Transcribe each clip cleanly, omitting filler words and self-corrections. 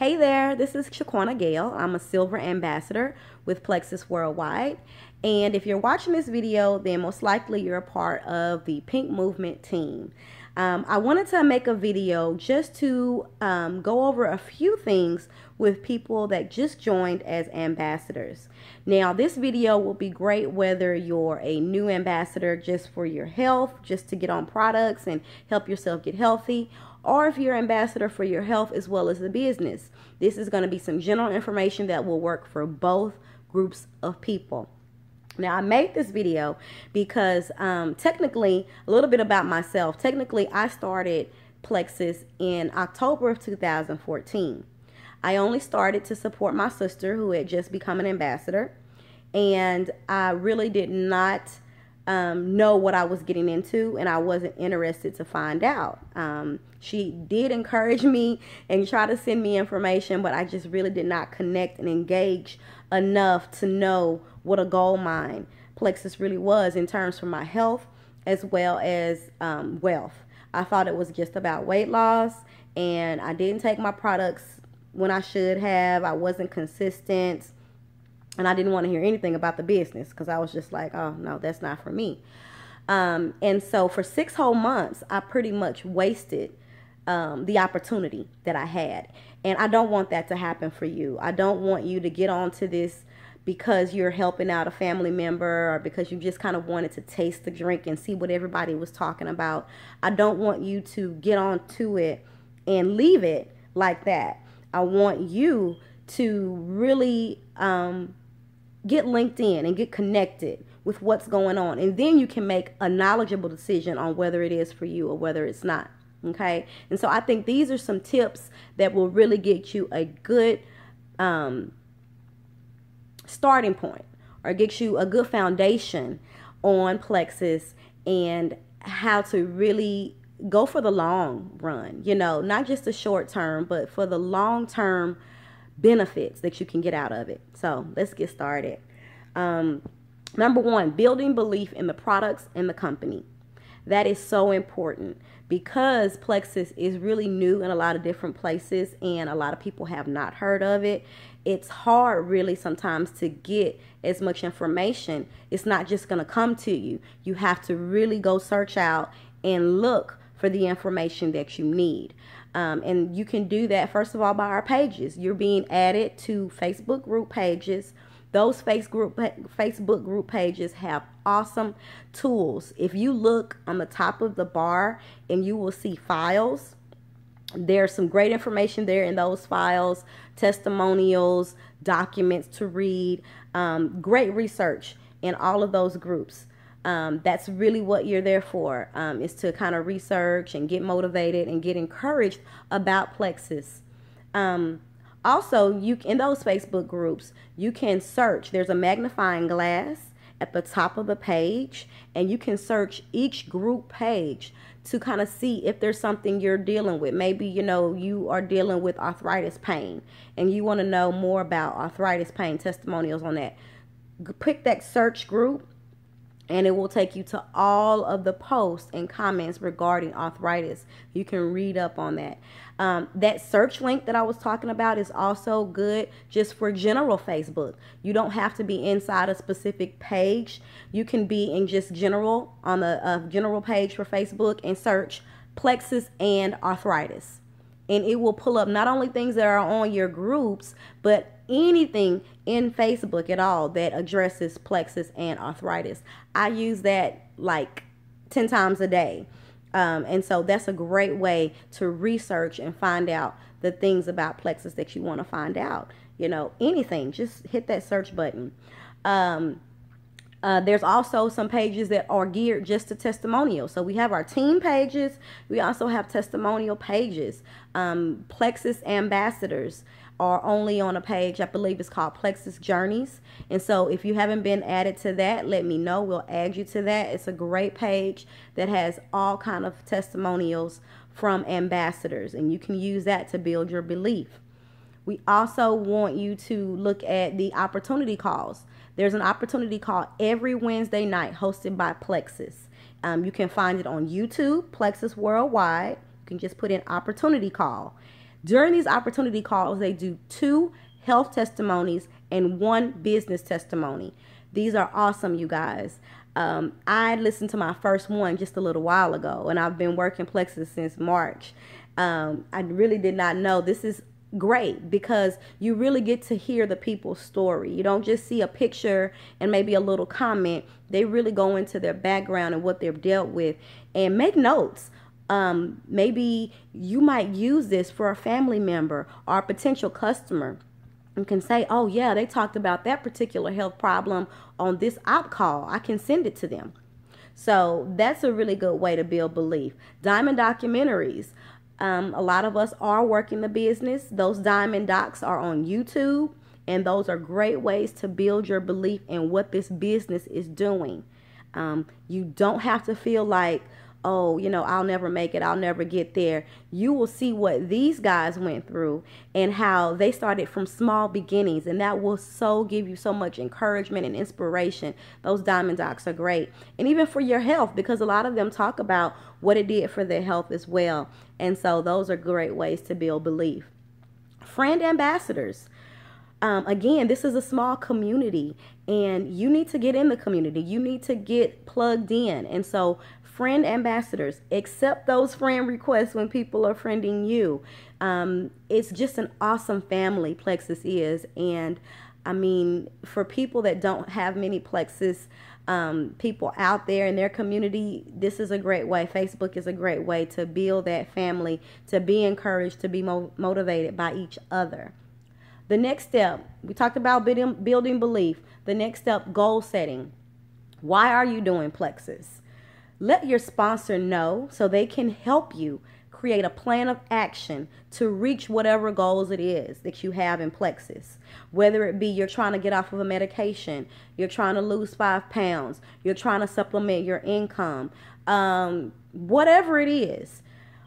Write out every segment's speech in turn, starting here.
Hey there, this is Shaquana Gale. I'm a Silver Ambassador with Plexus Worldwide. And if you're watching this video, then most likely you're a part of the Pink Movement team. I wanted to make a video just to go over a few things with people that just joined as ambassadors. Now, this video will be great whether you're a new ambassador just for your health, just to get on products and help yourself get healthy, or if you're ambassador for your health as well as the business. This is going to be some general information that will work for both groups of people. Now, I made this video because technically, a little bit about myself. Technically, I started Plexus in October of 2014. I only started to support my sister who had just become an ambassador. And I really did not know what I was getting into, and I wasn't interested to find out. She did encourage me and try to send me information, but I just really did not connect and engage enough to know what a gold mine Plexus really was in terms for my health as well as wealth. I thought it was just about weight loss, and I didn't take my products when I should have. I wasn't consistent, and I didn't want to hear anything about the business because I was just like, oh, no, that's not for me. And so for 6 whole months, I pretty much wasted the opportunity that I had. And I don't want that to happen for you. I don't want you to get onto this because you're helping out a family member or because you just kind of wanted to taste the drink and see what everybody was talking about. I don't want you to get onto it and leave it like that. I want you to really get linked in and get connected with what's going on. And then you can make a knowledgeable decision on whether it is for you or whether it's not. Okay. And so I think these are some tips that will really get you a good starting point or get you a good foundation on Plexus and how to really go for the long run, you know, not just the short term, but for the long term benefits that you can get out of it. So let's get started. Number one, building belief in the products and the company. That is so important because Plexus is really new in a lot of different places and a lot of people have not heard of it. It's hard really sometimes to get as much information. It's not just going to come to you. You have to really go search out and look for the information that you need. And you can do that, first of all, by our pages. You're being added to Facebook group pages. Those Facebook group pages have awesome tools. If you look on the top of the bar and you will see files, there's some great information there in those files, testimonials, documents to read, great research in all of those groups. That's really what you're there for, is to kind of research and get motivated and get encouraged about Plexus. Also, in those Facebook groups, you can search. There's a magnifying glass at the top of the page, and you can search each group page to kind of see if there's something you're dealing with. Maybe, you know, you are dealing with arthritis pain, and you want to know more about arthritis pain, testimonials on that. Pick that search group, and it will take you to all of the posts and comments regarding arthritis. You can read up on that. That search link that I was talking about is also good just for general Facebook. You don't have to be inside a specific page. You can be in just general, on the general page for Facebook, and search Plexus and arthritis. And it will pull up not only things that are on your groups, but anything in Facebook at all that addresses Plexus and arthritis. I use that like 10 times a day. And so that's a great way to research and find out the things about Plexus that you want to find out. You know, anything, just hit that search button. There's also some pages that are geared just to testimonials. So we have our team pages. We also have testimonial pages. Plexus ambassadors are only on a page, I believe it's called Plexus Journeys. And so if you haven't been added to that, let me know. We'll add you to that. It's a great page that has all kind of testimonials from ambassadors, and you can use that to build your belief. We also want you to look at the opportunity calls. There's an opportunity call every Wednesday night hosted by Plexus. You can find it on YouTube, Plexus Worldwide. You can just put in opportunity call. During these opportunity calls, they do 2 health testimonies and 1 business testimony. These are awesome, you guys. I listened to my first one just a little while ago, and I've been working Plexus since March. I really did not know. This is great because you really get to hear the people's story. You don't just see a picture and maybe a little comment. They really go into their background and what they've dealt with and make notes. Maybe you might use this for a family member or a potential customer and can say, oh yeah, they talked about that particular health problem on this op call. I can send it to them. So that's a really good way to build belief. Diamond documentaries. A lot of us are working the business. Those diamond docs are on YouTube, and those are great ways to build your belief in what this business is doing. You don't have to feel like, oh, I'll never make it, I'll never get there. You will see what these guys went through and how they started from small beginnings, and that will give you so much encouragement and inspiration. Those diamond docs are great. And even for your health, because a lot of them talk about what it did for their health as well. And so those are great ways to build belief. Friend ambassadors. Again, this is a small community, and you need to get in the community. You need to get plugged in. And so friend ambassadors, accept those friend requests when people are friending you. It's just an awesome family, Plexus is. And I mean, for people that don't have many Plexus people out there in their community, this is a great way. Facebook is a great way to build that family, to be encouraged, to be motivated by each other. The next step, we talked about building belief. The next step, goal setting. Why are you doing Plexus? Let your sponsor know so they can help you create a plan of action to reach whatever goals it is that you have in Plexus. Whether it be you're trying to get off of a medication, you're trying to lose 5 pounds, you're trying to supplement your income, whatever it is,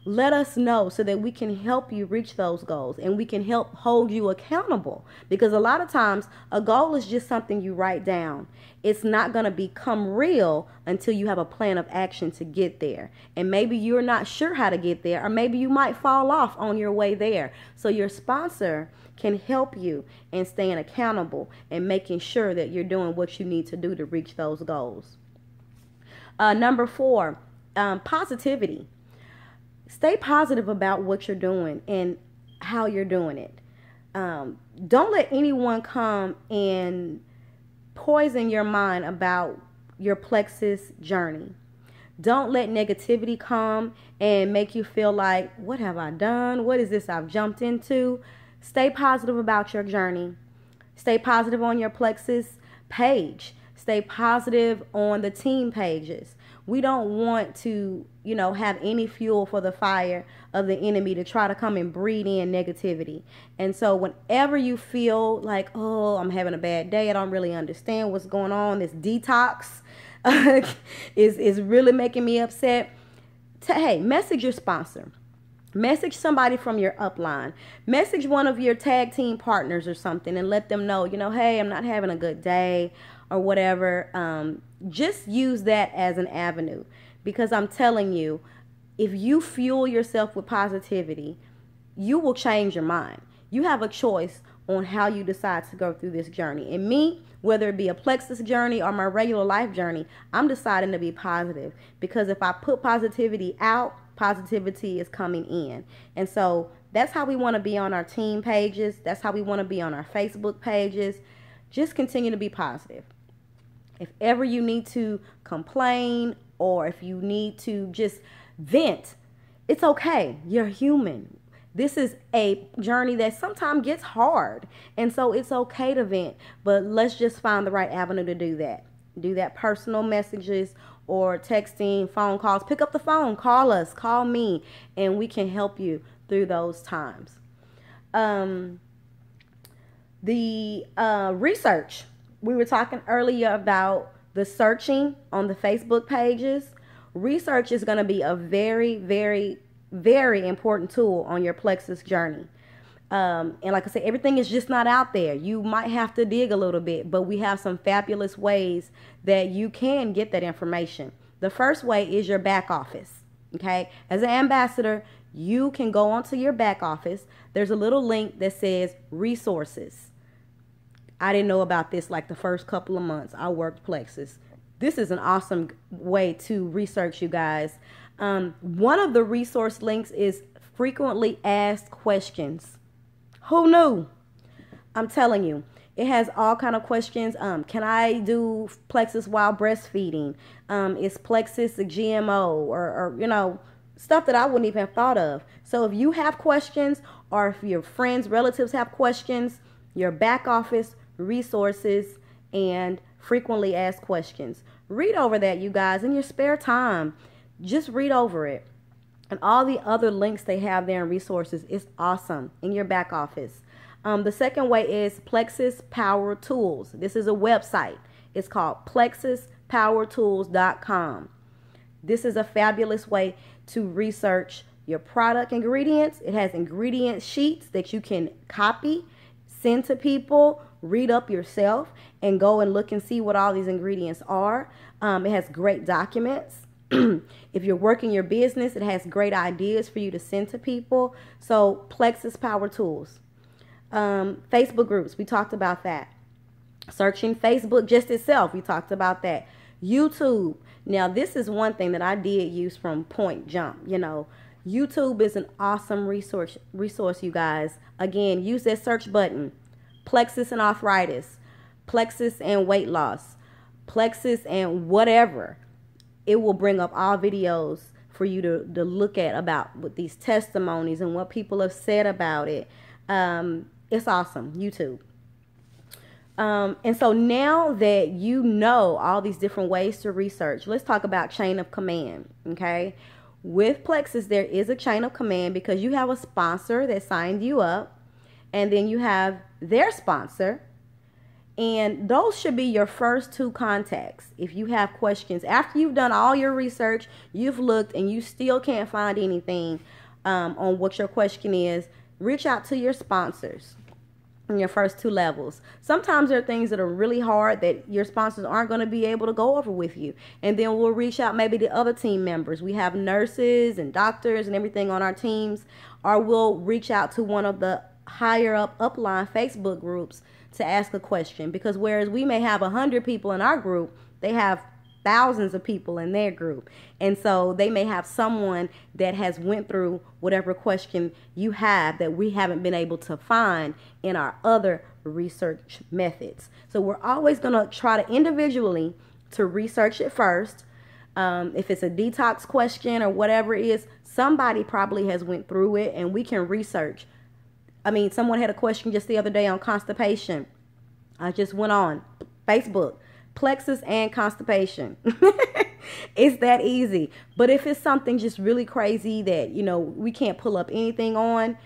let us know so that we can help you reach those goals and we can help hold you accountable. Because a lot of times a goal is just something you write down. It's not going to become real until you have a plan of action to get there. And maybe you're not sure how to get there, or maybe you might fall off on your way there. So your sponsor can help you in staying accountable and making sure that you're doing what you need to do to reach those goals. Number 4, positivity. Stay positive about what you're doing and how you're doing it. Don't let anyone come and poison your mind about your Plexus journey. Don't let negativity come and make you feel like, what have I done? What is this I've jumped into? Stay positive about your journey. Stay positive on your Plexus page. Stay positive on the team pages. We don't want to, have any fuel for the fire of the enemy to try to come and breed in negativity. And so whenever you feel like, oh, I'm having a bad day, I don't really understand what's going on, this detox is really making me upset, hey, message your sponsor. Message somebody from your upline. Message one of your tag team partners or something and let them know, hey, I'm not having a good day or whatever. Just use that as an avenue, because I'm telling you, if you fuel yourself with positivity, you will change your mind. You have a choice on how you decide to go through this journey. And me, whether it be a Plexus journey or my regular life journey, I'm deciding to be positive, because if I put positivity out, positivity is coming in. And so that's how we want to be on our team pages. That's how we want to be on our Facebook pages. Just continue to be positive. If ever you need to complain or if you need to just vent, it's okay. You're human. This is a journey that sometimes gets hard. And so it's okay to vent. But let's just find the right avenue to do that. Do that personal messages or texting, phone calls. Pick up the phone. Call us. Call me. And we can help you through those times. Research. We were talking earlier about the searching on the Facebook pages. Research is going to be a very, very, very important tool on your Plexus journey. And like I said, everything is just not out there. You might have to dig a little bit, but we have some fabulous ways that you can get that information. The first way is your back office. Okay. As an ambassador, you can go onto your back office. There's a little link that says resources. I didn't know about this like the first couple of months I worked Plexus. This is an awesome way to research, you guys. One of the resource links is frequently asked questions. Who knew? I'm telling you, it has all kind of questions. Can I do Plexus while breastfeeding? Is Plexus a GMO or you know, stuff that I wouldn't even have thought of. So if you have questions, or if your friends, relatives have questions, your back office, resources, and frequently asked questions. Read over that, you guys, in your spare time. Just read over it. And all the other links they have there in resources is awesome in your back office. The second way is Plexus Power Tools. This is a website. It's called plexuspowertools.com. This is a fabulous way to research your product ingredients. It has ingredient sheets that you can copy, send to people, read up yourself, and go and look and see what all these ingredients are. It has great documents. If you're working your business, it has great ideas for you to send to people. So Plexus Power Tools. Facebook groups, we talked about that. Searching Facebook just itself, we talked about that. YouTube. Now, this is one thing that I did use from Point Jump. You know, YouTube is an awesome resource, you guys. Again, use that search button. Plexus and arthritis, Plexus and weight loss, Plexus and whatever. It will bring up all videos for you to look at about with these testimonies and what people have said about it. It's awesome, YouTube. And so now that you know all these different ways to research, let's talk about chain of command, okay? With Plexus, there is a chain of command because you have a sponsor that signed you up, and then you have their sponsor, and those should be your first two contacts. If you have questions, after you've done all your research, you've looked, and you still can't find anything on what your question is, reach out to your sponsors in your first two levels. Sometimes there are things that are really hard that your sponsors aren't going to be able to go over with you. And then we'll reach out maybe to other team members. We have nurses and doctors and everything on our teams. Or we'll reach out to one of the higher up upline Facebook groups to ask a question. Because whereas we may have 100 people in our group, they have thousands of people in their group, and so they may have someone that has went through whatever question you have that we haven't been able to find in our other research methods. So we're always going to try to individually to research it first. If it's a detox question or whatever it is, somebody probably has went through it, and we can research. I mean, someone had a question just the other day on constipation. I just went on Facebook, Plexus and constipation. It's that easy. But if it's something just really crazy that, you know, we can't pull up anything on,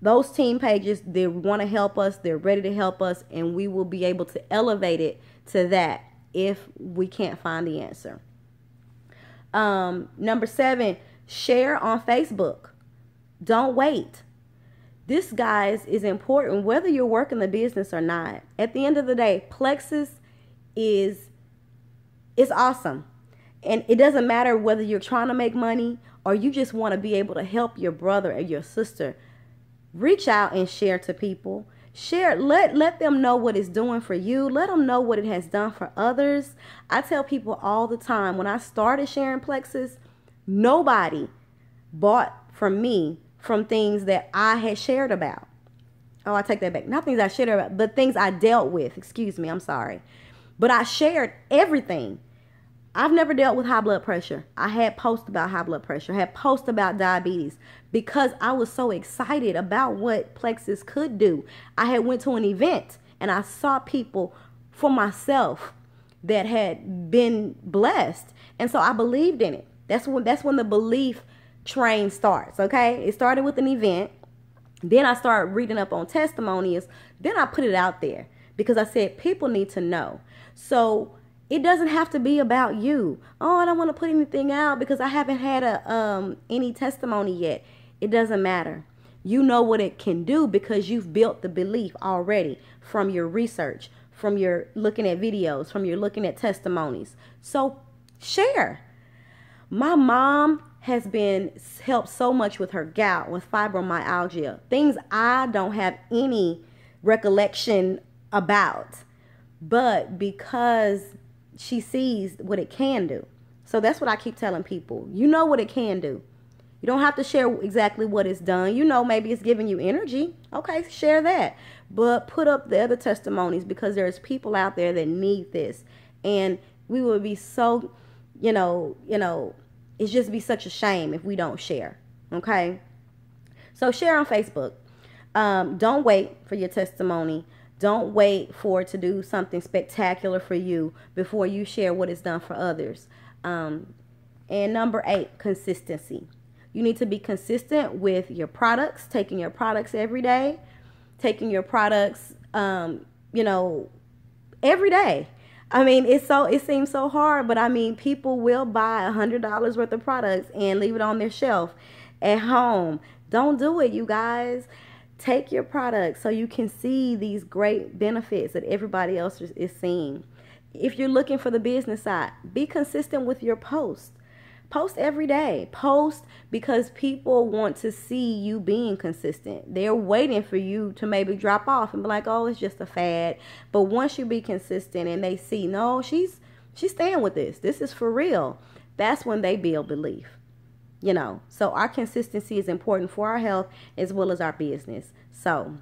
those team pages, they want to help us. They're ready to help us, and we will be able to elevate it to that if we can't find the answer. Number 7, share on Facebook. Don't wait. This, guys, is important whether you're working the business or not. At the end of the day, Plexus is awesome. And it doesn't matter whether you're trying to make money or you just want to be able to help your brother or your sister. Reach out and share to people. Share, let them know what it's doing for you. Let them know what it has done for others. I tell people all the time, when I started sharing Plexus, nobody bought from me from things that I had shared about. Oh, I take that back. Not things I shared about, but things I dealt with. Excuse me, I'm sorry. But I shared everything. I've never dealt with high blood pressure. I had posts about high blood pressure. I had posts about diabetes because I was so excited about what Plexus could do. I had went to an event and I saw people for myself that had been blessed. And so I believed in it. That's when the belief train starts, okay? It started with an event. Then I started reading up on testimonies. Then I put it out there because I said people need to know. So it doesn't have to be about you. Oh, I don't want to put anything out because I haven't had any testimony yet. It doesn't matter. You know what it can do because you've built the belief already from your research, from your looking at videos, from your looking at testimonies. So share. My mom has been helped so much with her gout, with fibromyalgia, things I don't have any recollection about, but because she sees what it can do. So that's what I keep telling people. You know what it can do. You don't have to share exactly what it's done. You know, maybe it's giving you energy. Okay, share that. But put up the other testimonies, because there's people out there that need this. And we would be so, it's just be such a shame if we don't share. Okay? So share on Facebook. Don't wait for your testimony. Don't wait for it to do something spectacular for you before you share what it's done for others. And number 8, consistency. You need to be consistent with your products, taking your products every day, taking your products, every day. I mean, it seems so hard, but I mean, people will buy $100 worth of products and leave it on their shelf at home. Don't do it, you guys. Take your products so you can see these great benefits that everybody else is seeing. If you're looking for the business side, be consistent with your posts. Post every day. Post because people want to see you being consistent. They're waiting for you to maybe drop off and be like, oh, it's just a fad. But once you be consistent and they see, no, she's staying with this. This is for real. That's when they build belief. So our consistency is important for our health as well as our business. So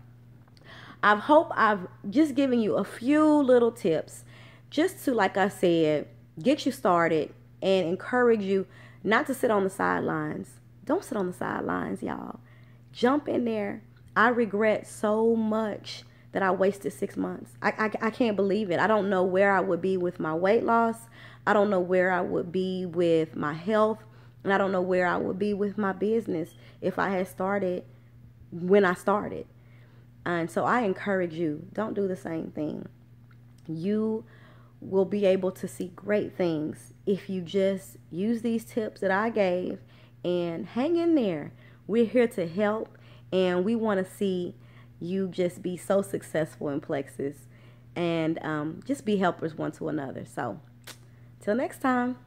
I hope I've just given you a few little tips just to, like I said, get you started and encourage you not to sit on the sidelines. Don't sit on the sidelines, y'all. Jump in there. I regret so much that I wasted 6 months. I can't believe it. I don't know where I would be with my weight loss. I don't know where I would be with my health. And I don't know where I would be with my business if I had started when I started. And so I encourage you, don't do the same thing. You will be able to see great things if you just use these tips that I gave and hang in there. We're here to help, and we want to see you just be so successful in Plexus and just be helpers one to another. So till next time.